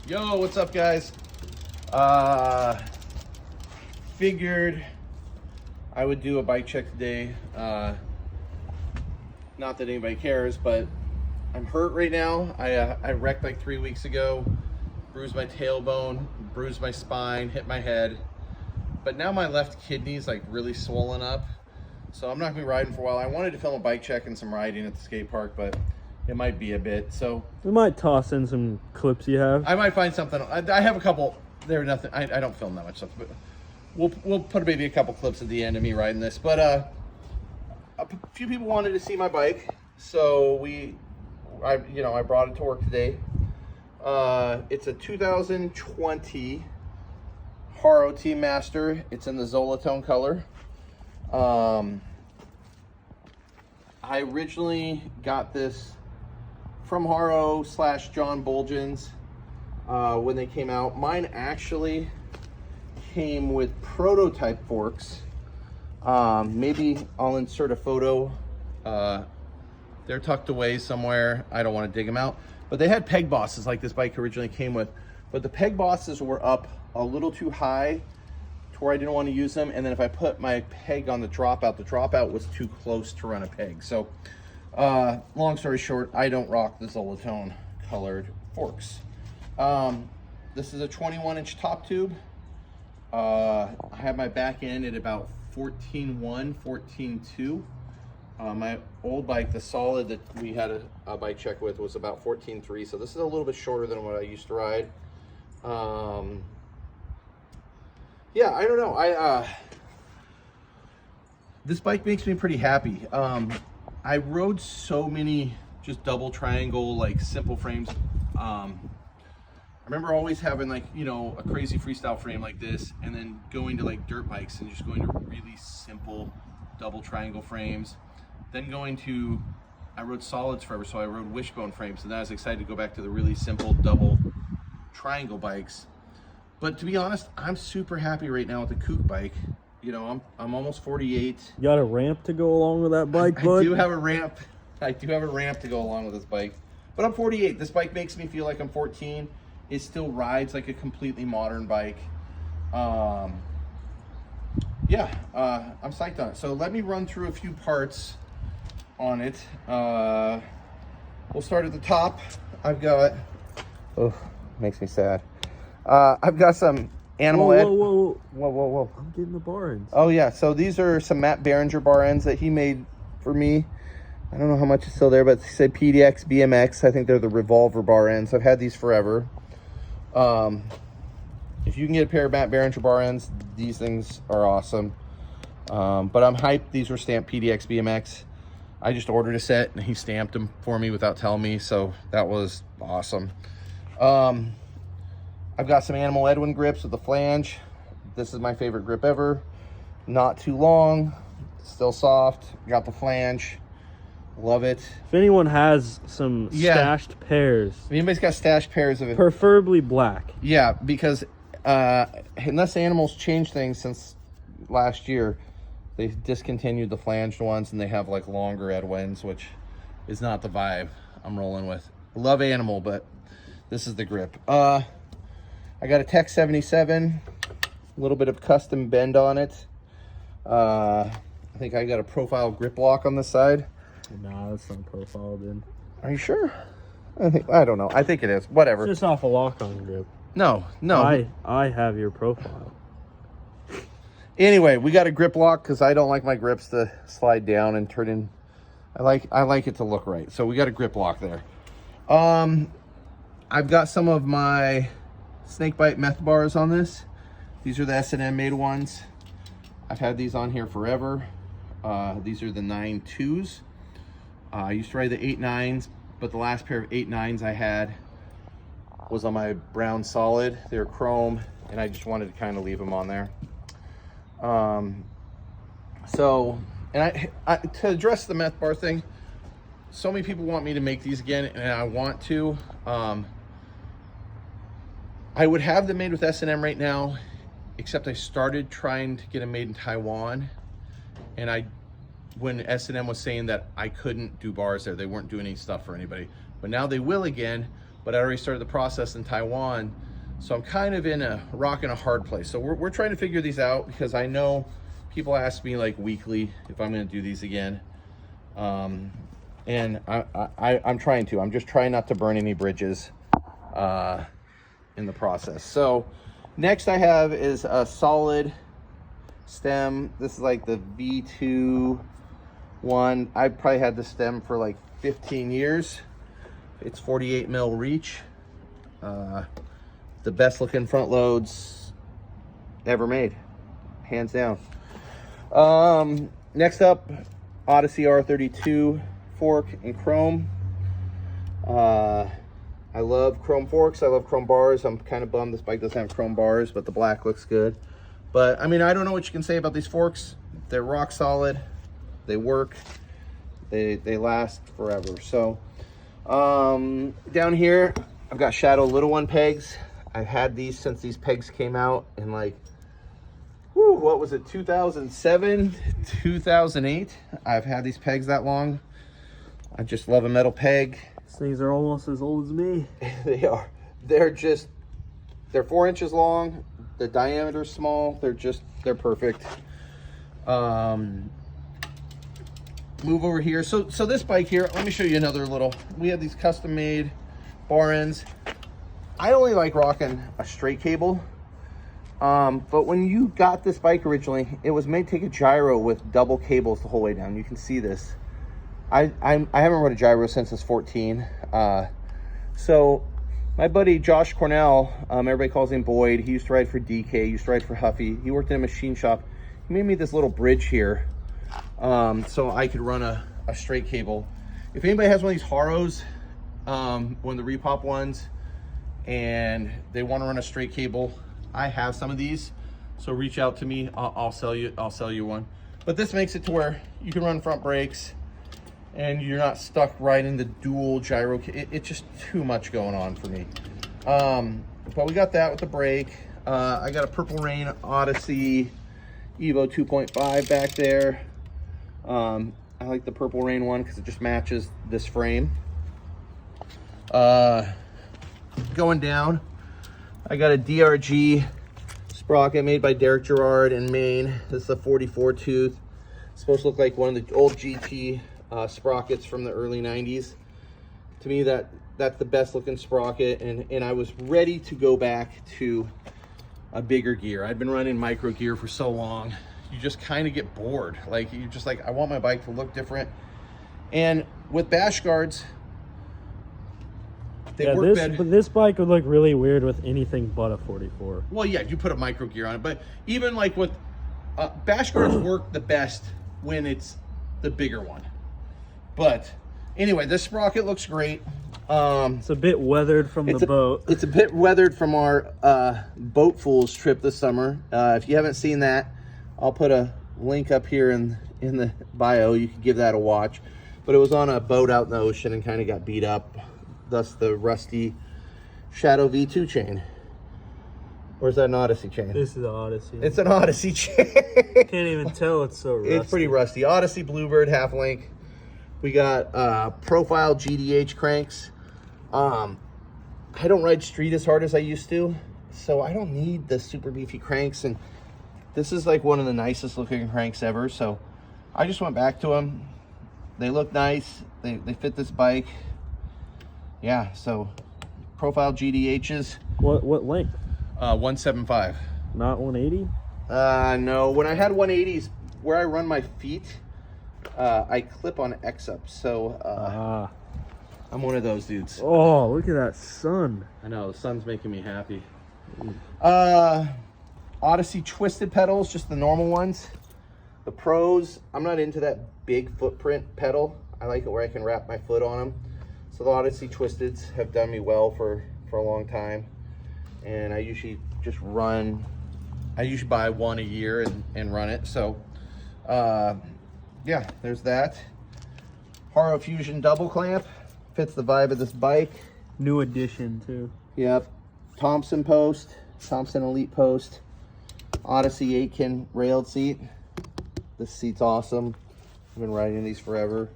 Yo, what's up, guys? Figured I would do a bike check today. Not that anybody cares, but I'm hurt right now. I wrecked like 3 weeks ago, bruised my tailbone, bruised my spine, hit my head. But now my left kidney's like really swollen up. So I'm not gonna be riding for a while. I wanted to film a bike check and some riding at the skate park, but it might be a bit. So we might toss in some clips you have. I might find something. I have a couple. They're nothing. I don't film that much stuff, but we'll put maybe a couple clips at the end of me riding this. But a few people wanted to see my bike, so I brought it to work today. It's a 2020 Haro Team Master. It's in the Zolatone color. I originally got this from Haro / John Bolgen's when they came out. Mine actually came with prototype forks. Maybe I'll insert a photo. They're tucked away somewhere. I don't want to dig them out. But they had peg bosses like this bike originally came with. But the peg bosses were up a little too high to where I didn't want to use them. And then if I put my peg on the dropout was too close to run a peg. So long story short, I don't rock the Zolatone colored forks. This is a 21-inch top tube. I have my back end at about 14.1, 14.2. My old bike, the Solid that we had a bike check with, was about 14.3. So this is a little bit shorter than what I used to ride. Yeah, I don't know. This bike makes me pretty happy. I rode so many just double triangle, like simple frames. I remember always having like, a crazy freestyle frame like this, and then going to like dirt bikes and just going to really simple double triangle frames. Then I rode solids forever, so I rode wishbone frames, and then I was excited to go back to the really simple double triangle bikes. But to be honest, I'm super happy right now with the Kook bike. I'm almost 48. You got a ramp to go along with that bike, bud? I do have a ramp. To go along with this bike. But I'm 48. This bike makes me feel like I'm 14. It still rides like a completely modern bike. I'm psyched on it. So let me run through a few parts on it. We'll start at the top. I've got, makes me sad. I've got some animal whoa. I'm getting the bar ends. Oh yeah, so these are some Matt Behringer bar ends that he made for me. I don't know how much is still there, but he said PDX, BMX. I think they're the revolver bar ends. I've had these forever. If you can get a pair of Matt Behringer bar ends, these things are awesome. But I'm hyped. These were stamped PDX, BMX. I just ordered a set and he stamped them for me without telling me, so that was awesome. I've got some Animal Edwin grips with the flange. This is my favorite grip ever. Not too long, still soft. Got the flange, love it. If anyone has some stashed pairs, if anybody's got stashed pairs of it, preferably black. Yeah, because unless Animals changed things since last year, they discontinued the flanged ones and they have like longer Edwins, which is not the vibe I'm rolling with. Love Animal, but this is the grip. I got a Tech 77, a little bit of custom bend on it. I think I got a profile grip lock on this side. Nah, that's not profile, dude. Are you sure? I don't know. I think it is. Whatever. It's just off a lock-on grip. No. I have your profile. Anyway, we got a grip lock because I don't like my grips to slide down and turn in. I like it to look right. So we got a grip lock there. I've got some of my Snakebite meth bars on this. These are the S&M made ones. I've had these on here forever. These are the 9.2s. I used to ride the 8.9s, but the last pair of 8.9s I had was on my brown Solid. They were chrome, and I just wanted to kind of leave them on there. To address the meth bar thing, so many people want me to make these again, and I want to. I would have them made with S&M right now, except I started trying to get them made in Taiwan, and when S&M was saying that I couldn't do bars there, they weren't doing any stuff for anybody. But now they will again, but I already started the process in Taiwan. So I'm kind of in a rock and a hard place. So we're trying to figure these out, because I know people ask me like weekly if I'm going to do these again. And I'm trying to. I'm just trying not to burn any bridges in the process. So next I have is a solid stem. This is like the V2 one. I probably had this stem for like 15 years. It's 48 mil reach. The best looking front loads ever made, hands down. Next up, Odyssey R32 fork in chrome. I love chrome forks. I love chrome bars. I'm kind of bummed this bike doesn't have chrome bars, but the black looks good. But I mean, I don't know what you can say about these forks. They're rock solid. They work. They last forever. So down here, I've got Shadow little one pegs. I've had these since these pegs came out in like, what was it, 2007, 2008. I've had these pegs that long. I just love a metal peg. These things are almost as old as me. They are. They're 4 inches long. The diameter's small. They're perfect. Move over here. So this bike here, let me show you another little. We have these custom made bar ends. I only like rocking a straight cable. But when you got this bike originally, it was made to take a gyro with double cables the whole way down. You can see this. I haven't run a gyro since I was 14. So my buddy Josh Cornell, everybody calls him Boyd. He used to ride for DK, he used to ride for Huffy. He worked in a machine shop. He made me this little bridge here, so I could run a straight cable. If anybody has one of these Haros, one of the repop ones, and they want to run a straight cable, I have some of these, so reach out to me. I'll sell you one. But this makes it to where you can run front brakes and you're not stuck riding the dual gyro. It's just too much going on for me. But we got that with the brake. I got a Purple Rain Odyssey Evo 2.5 back there. I like the Purple Rain one because it just matches this frame. Going down, I got a Drg Sprocket made by Derek Gerard in Maine. This is a 44 tooth. It's supposed to look like one of the old GT sprockets from the early 90s. To me, that's the best looking sprocket, and I was ready to go back to a bigger gear. I've been running micro gear for so long, you just kind of get bored. Like, you're just like, I want my bike to look different. And with Bashguards, they work better. But this bike would look really weird with anything but a 44. Well, yeah, you put a micro gear on it, but even like with Bashguards work the best when it's the bigger one. But anyway, this sprocket looks great. It's a bit weathered from the boat. It's a bit weathered from our Boat Fools trip this summer. If you haven't seen that, I'll put a link up here in the bio. You can give that a watch. But it was on a boat out in the ocean and kind of got beat up. Thus the rusty Shadow V2 chain. Or is that an Odyssey chain? This is an Odyssey. It's an Odyssey chain. Can't even tell, it's so rusty. It's pretty rusty. Odyssey Bluebird half link. We got profile GDH cranks. I don't ride street as hard as I used to, so I don't need the super beefy cranks, and this is like one of the nicest looking cranks ever, so I just went back to them. They look nice. They fit this bike. Yeah, so profile GDHs. What length? 175. Not 180? No. When I had 180s, where I run my feet, I clip on X-Up, so I'm one of those dudes. Oh, look at that sun. I know, the sun's making me happy. Odyssey twisted pedals, just the normal ones. The Pros, I'm not into that big footprint pedal. I like it where I can wrap my foot on them. So the Odyssey Twisteds have done me well for a long time. And I usually just run, I usually buy one a year and run it. So yeah, there's that. Haro Fusion double clamp, fits the vibe of this bike. New addition too. Yep. Thompson post, Thompson Elite post. Odyssey 8-kin railed seat. This seat's awesome. I've been riding these forever.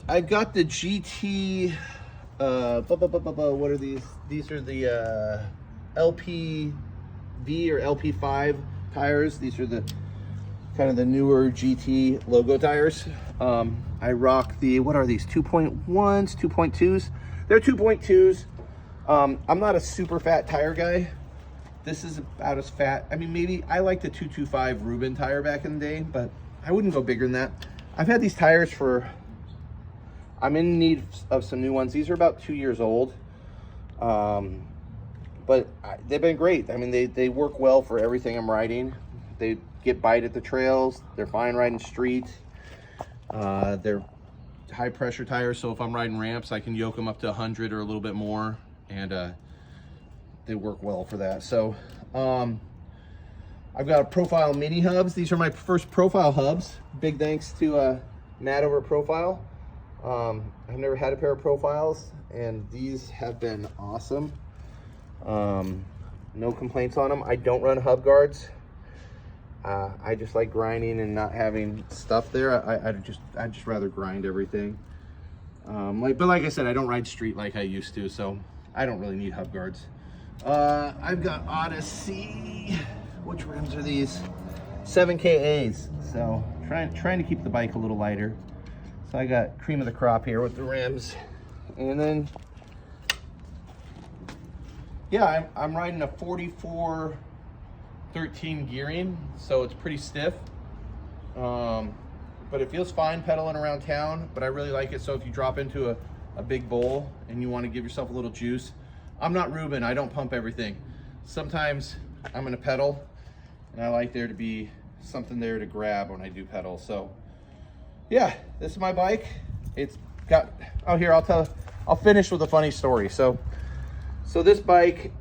I've got the GT What are these? These are the LPV or LP5 tires. These are the kind of the newer GT logo tires. I rock the, what are these? 2.1s, 2.2s? They're 2.2s. I'm not a super fat tire guy. This is about as fat. I mean, maybe I like the 225 Reuben tire back in the day, but I wouldn't go bigger than that. I've had these tires for, I'm in need of some new ones. These are about 2 years old. But they've been great. I mean, they work well for everything I'm riding. They get bite at the trails. They're fine riding street. They're high pressure tires, so if I'm riding ramps, I can yoke them up to 100 or a little bit more, and they work well for that. So I've got a Profile mini hubs. These are my first Profile hubs. Big thanks to Matt over at Profile. I've never had a pair of Profiles, and these have been awesome. No complaints on them. I don't run hub guards. I just like grinding and not having stuff there. I'd just rather grind everything. But like I said, I don't ride street like I used to, so I don't really need hub guards. I've got Odyssey. Which rims are these? 7KAs. So trying to keep the bike a little lighter. So I got cream of the crop here with the rims, and then yeah, I'm riding a 44 13 gearing, so it's pretty stiff, but it feels fine pedaling around town. But I really like it, so if you drop into a big bowl and you want to give yourself a little juice, I'm not Reuben, I don't pump everything. Sometimes I'm gonna pedal, and I like there to be something there to grab when I do pedal. So yeah, this is my bike. It's got, oh here, I'll finish with a funny story. So this bike,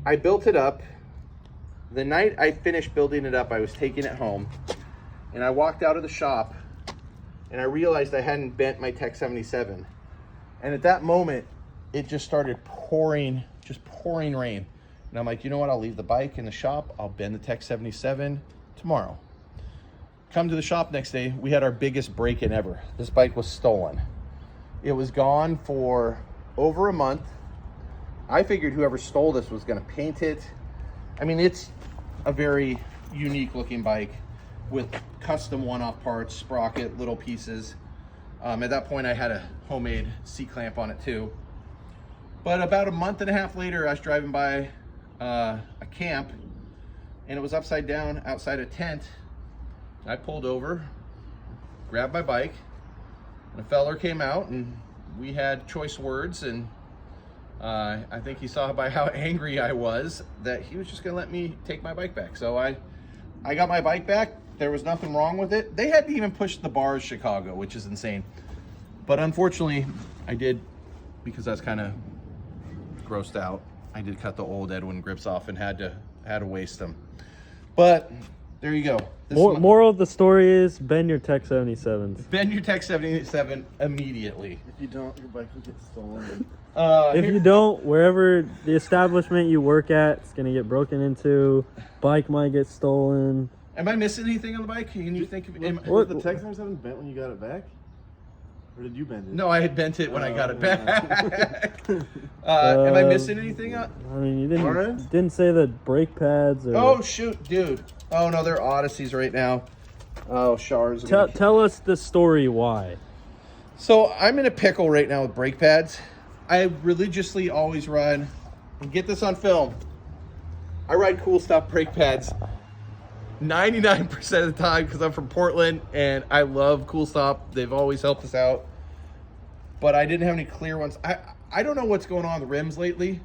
I built it up. The night I finished building it up, I was taking it home, and I walked out of the shop, and I realized I hadn't bent my Tech 77. And at that moment, it just started pouring rain. And I'm like, you know what? I'll leave the bike in the shop. I'll bend the Tech 77 tomorrow. Come to the shop next day, we had our biggest break-in ever. This bike was stolen. It was gone for over a month. I figured whoever stole this was gonna paint it. I mean, it's a very unique looking bike with custom one-off parts, sprocket, little pieces. At that point, I had a homemade seat clamp on it too. But about a month and a half later, I was driving by a camp, and it was upside down outside a tent. I pulled over, grabbed my bike, and a feller came out, and we had choice words, and I think he saw by how angry I was that he was just gonna let me take my bike back. So I got my bike back. There was nothing wrong with it. They hadn't even pushed the bars Chicago, which is insane. But unfortunately, I did, because I was kind of grossed out, I did cut the old Edwin grips off and had to waste them. But there you go. Moral of the story is bend your Tech 77s. Bend your Tech 77 immediately. If you don't, your bike will get stolen. If you don't, wherever the establishment you work at, it's gonna get broken into. Bike might get stolen. Am I missing anything on the bike? Can you think of it? Was the Tech 77 bent when you got it back? Or did you bend it? No, I had bent it when I got it back. Am I missing anything? I mean, you didn't say the brake pads or... Oh, shoot, dude. Oh, no, they're Odysseys right now. Oh, Shars. Tell us the story why. So I'm in a pickle right now with brake pads. I religiously always ride, and get this on film, I ride Cool Stop brake pads 99% of the time because I'm from Portland and I love Cool Stop. They've always helped us out. But I didn't have any clear ones. I don't know what's going on with the rims lately.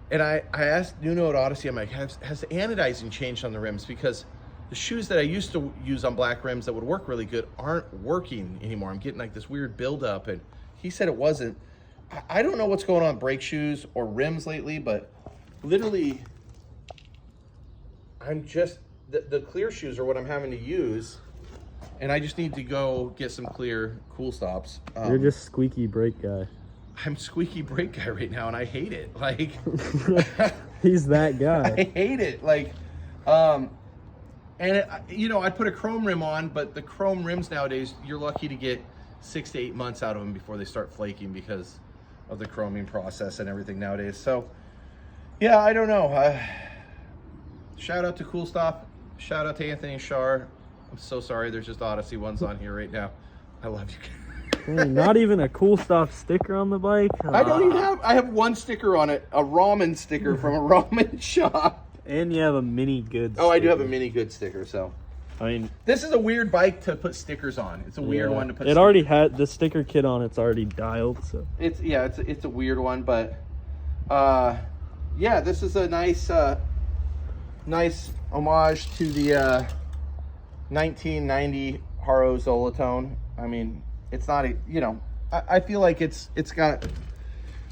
And I asked Nuno at Odyssey, I'm like, has the anodizing changed on the rims? Because the shoes that I used to use on black rims that would work really good aren't working anymore. I'm getting like this weird buildup, and he said it wasn't. I don't know what's going on with brake shoes or rims lately, but literally, I'm just, the clear shoes are what I'm having to use, and I just need to go get some clear Cool Stops. You're just squeaky brake guy. I'm squeaky brake guy right now, and I hate it. Like, he's that guy. I hate it. Like, and it, you know, I put a chrome rim on, but the chrome rims nowadays, you're lucky to get 6 to 8 months out of them before they start flaking because of the chroming process and everything nowadays. So yeah, I don't know. Shout out to Cool Stop. Shout out to Anthony and Shar. I'm so sorry there's just Odyssey ones on here right now. I love you guys. Dang, not even a Cool Stop sticker on the bike. I don't even have, I have one sticker on it, a ramen sticker from a ramen shop. And you have a mini goods. Oh, I do have a mini good sticker, so. I mean, This is a weird bike to put stickers on. It's a weird one to put It already had the sticker kit on. It's already dialed, so. It's a weird one, but yeah, this is a nice nice homage to the 1990 Haro Zolatone. I mean, it's not a, you know, I feel like it's got,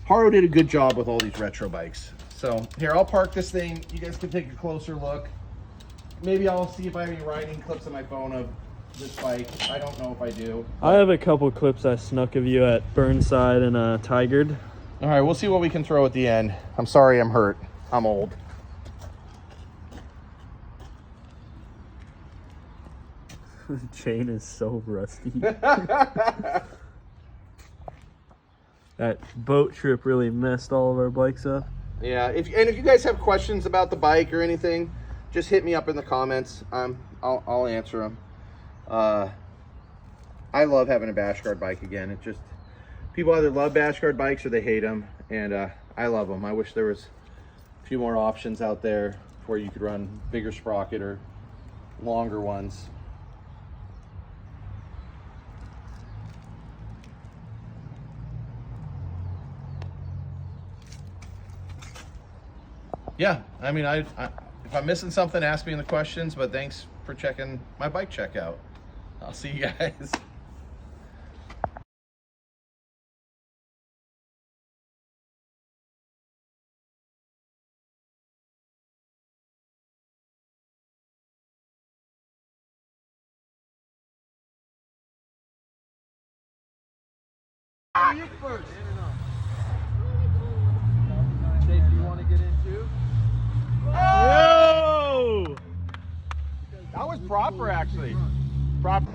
Haro did a good job with all these retro bikes. So here, I'll park this thing. You guys can take a closer look. Maybe I'll see if I have any riding clips on my phone of this bike. I don't know if I do. I have a couple clips I snuck of you at Burnside and Tigard. All right, we'll see what we can throw at the end. I'm sorry I'm hurt. I'm old. The chain is so rusty. That boat trip really messed all of our bikes up. Yeah, if you guys have questions about the bike or anything, just hit me up in the comments. I'll answer them. I love having a Bashguard bike again. It just, people either love Bashguard bikes or they hate them, and I love them. I wish there was a few more options out there where you could run bigger sprocket or longer ones. Yeah, I mean, if I'm missing something, ask me in the questions, but thanks for checking my bike check out. I'll see you guys. You first. Chase, you want to get into? Whoa! That was proper, actually. Proper.